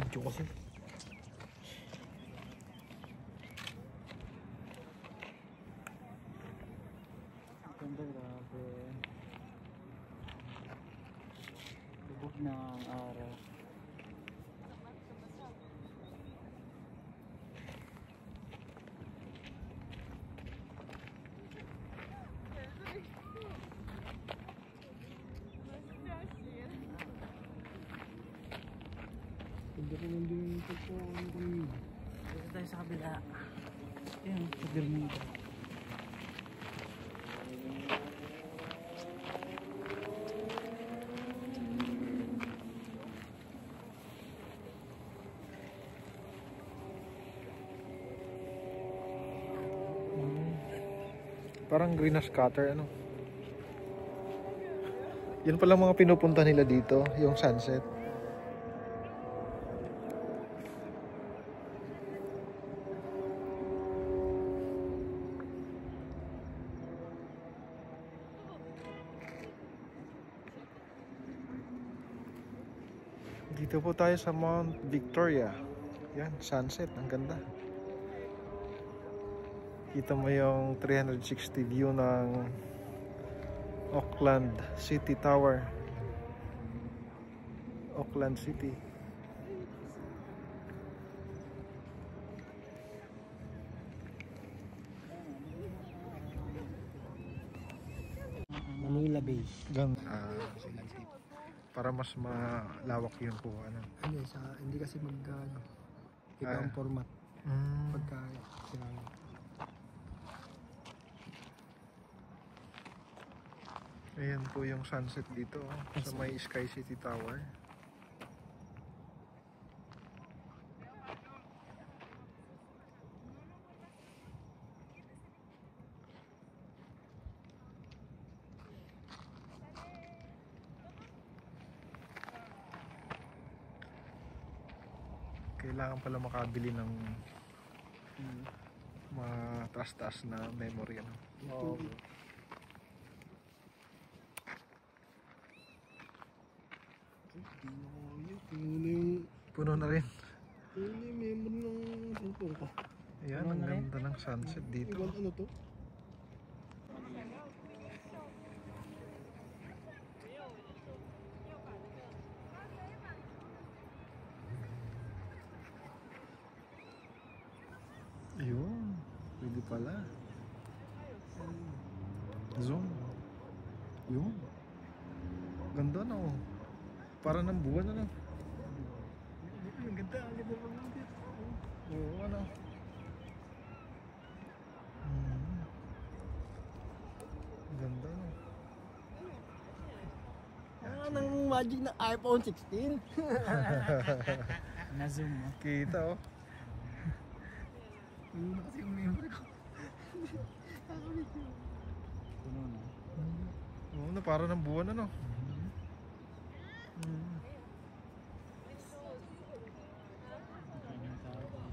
Video kasi. Ganda, grabe. Lubog na ang araw. Hindi ko nandun ito po. Dito tayo sa kabila. Ayan, sa Bermuda. Parang green scatter, ano? Yan pala mga pinupunta nila dito, yung sunset. Dito po tayo sa Mount Victoria. Yan, sunset, ang ganda. Kita mo yung 360 view ng Auckland City Tower. Auckland City. Manila Base. Ganda. Para mas malawak yun po. Ano? Hindi kasi iba ang format. Pagka ayan po yung sunset dito sa may Sky City Tower. Kailangan pala makabili ng mataas-taas na memory. Ano? Oh. Puno na rin. Hindi, memory ng cellphone ko. Ayan, ang ganda ng sunset dito. Ano to? Ayun, pwede pala. Zoom. Yun. Ganda na oh. Para ng buwan na lang. Ang ganda, ang ganda ng mga dito. Oo, ano. Ganda no. Ng magic ng iPhone 16. Na-zoom mo. Kita oh. Ano na kasi yung memory ko. Puno na. Oo na, para ng buwan ano.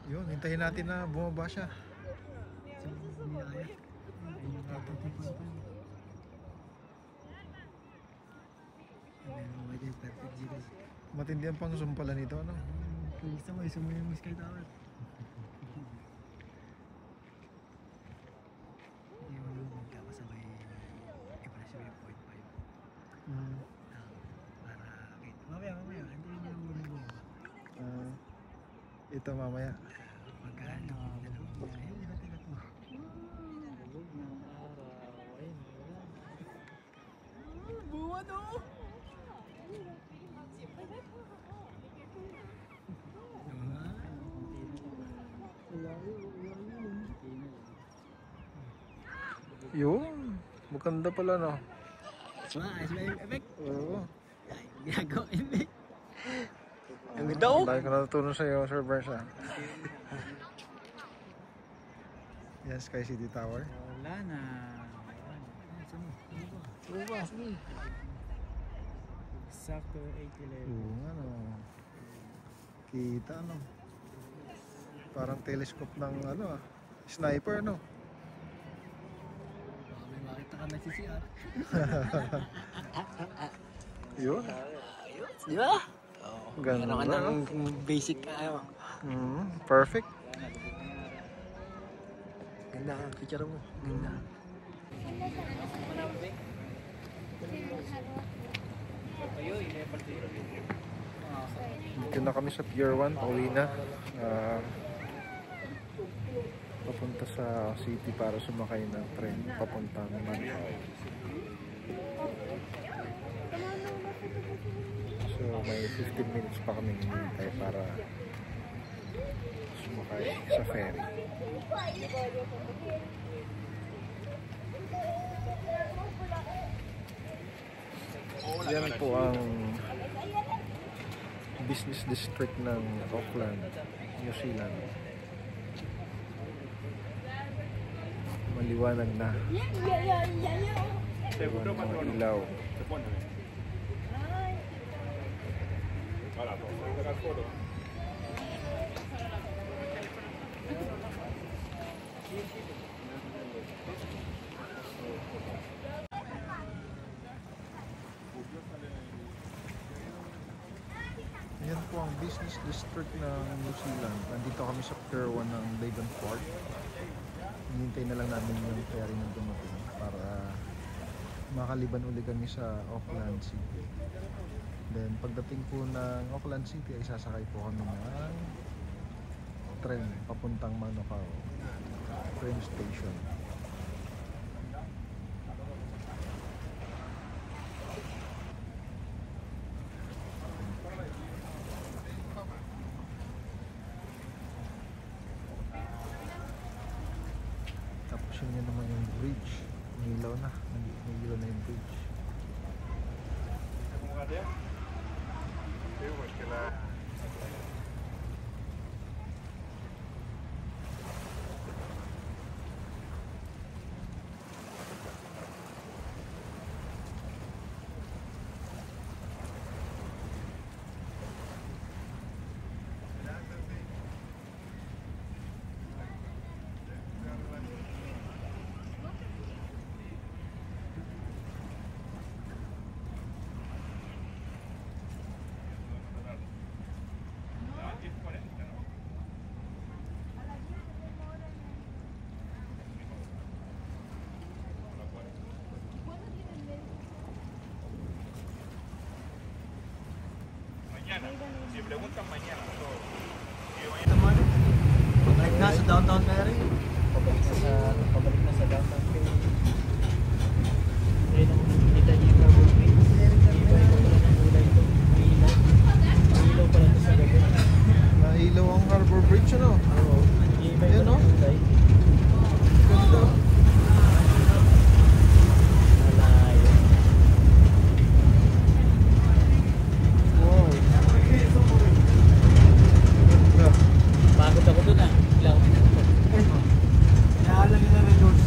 Yun, hintayin natin na bumaba siya. Matindi ang pang zoom pala nito ano. Gusto mo, isa mo yung Sky Tower. Hindi mo nung magkakasabay i-press yung 0.5. Para kahit mamaya, hindi mo yung bumibong. Ito mamaya. Magkano? Ayun, tigat mo. Lubog na ang araw. Ayun, wala. Buwan o! Yun, maganda pala no. Ayos ba yung effect? Oo. Ginagawa effect. Ang ganda o! Dahil ko natutunan sa'yo, Sir Bersa. Yan, Sky City Tower. Wala na. Sige ba? Sige. Sakto 8:11. Oo nga no. Kita no. Parang telescope ng ano sniper no. May makita ka na CCR. Yun. Di ba? Oo. Ganda. Ano ka ng basic Perfect. Ganda ang picture mo. Ganda. Dito na kami sa Pier 1. Pauwi na. Papunta sa city para sumakay ng tren papuntang Manila. So may 15 minutes pa kami hinihintay para sumakay sa ferry. Yan po ang business district ng Auckland, New Zealand. Maliwanag na. Mga ilaw. Ayan po ang business district ng New Zealand. Nandito kami sa Pier 1 ng Devonport. Hinihintay na lang namin yung ferry na dumating para makaliban uli kami sa Auckland City. Then pagdating po ng Auckland City ay sasakay po kami ng tren papuntang Manukau train station. Tapos yun naman yung bridge. Nilaw na. Nilaw na yung bridge. Si preguntan mañana. Pabalik na sa downtown ferry. Pabalik na sa downtown ferry. Ayun ang nakikita niyo yung Harbour Bridge. Iba-iba pala ng kulay ito. Ilaw pala ito sa gabi. Nailaw ang Harbour Bridge, ano? Oo. Iba-iba Yan, no? ng kulay. Ganda. Malayo. Wow. Ganda. Pagod ako dun ah. Ilaw. Naalang nila na George.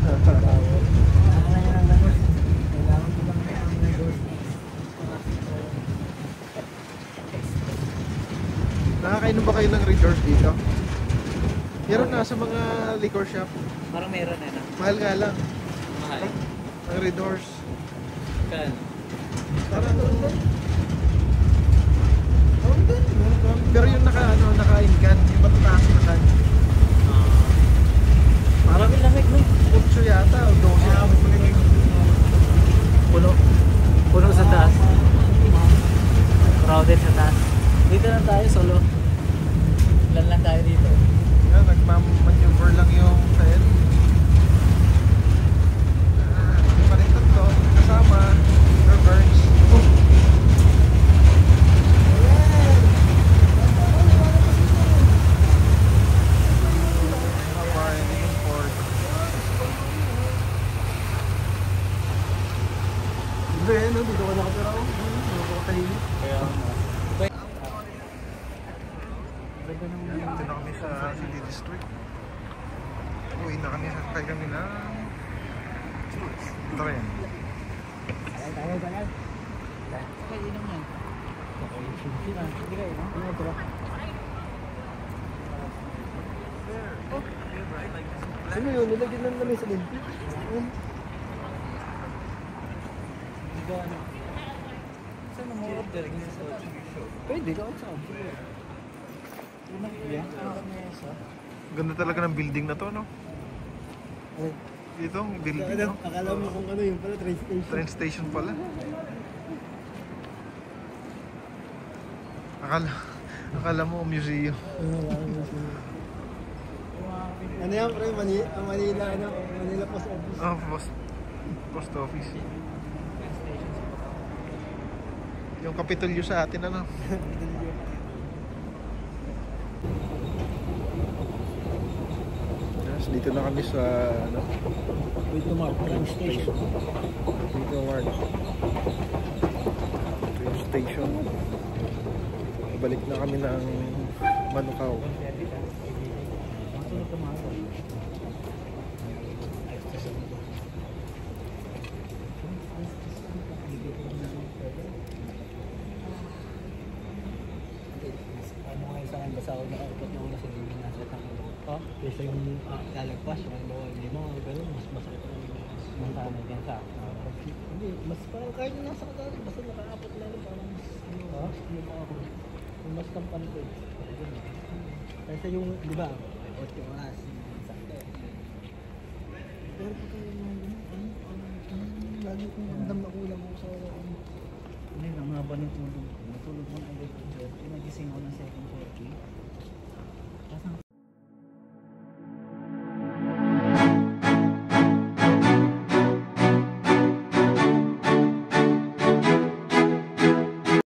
Naalang nila na George. Kailangan ko lang na George. Nakakainom ba kayo ng Red Doors dito? Meron na sa mga liquor shop. Parang meron eh na. Mahal nga lang. Mahal. Ang Red Doors. Kan. Parang pero yung naka-incan, yung matataas na kan. Marami lamig no? 8 yata o 12. Puno. Puno sa taas. Crowded sa taas. Dito lang tayo solo. Ilan lang tayo dito. Yan, nagmamaneuver lang yung ferry. Yung pa rin tatlo, kasama, reverse. Dito ka nakatira ako. Dito ka tahimik. Kaya Dito na kami sa City District. Uwi na kami, sakay kami na tren. Tagal. Kaya inom yan. Hindi na. Hindi kayo. Hindi na. Sino yun? Nilagyan na namin sa linti. Hindi ka ano. Saan mo order? Pwede, ka sa Ganda talaga ng building na to, no? Dito, ang building, no? Akala mo kung ano yun pala, train station. Train station pala. Akala mo museum. Ano yan, pre? Manila, ano? Manila Post Office. Oh, post office. Yung Kapitolyo sa atin, ano? Yes, dito na kami sa, ano? Dito Mark, train station. Dito, Mark. Train station. Balik na kami ng Manukau. Ano nga isang basa ako nakaupot na ako sa hindi nasa tango. Kaysa yung lalagpas, yung ano, hindi mo, gano'n, mas masakit ang mantanag yan sa akin. Hindi, mas parang kahit na nasa kagaling, basta nakaapot na lang, parang mas, hindi mo ako. Yung mas kampan ko. Kaysa yung, di ba, 8 oras, sakit. Pero pag kayo mga gano'n, lagi kong ramdam na kulang ako sa hindi, ang haba ng tulog. Natulog mo na ulit. Pinagising ko ng second 40.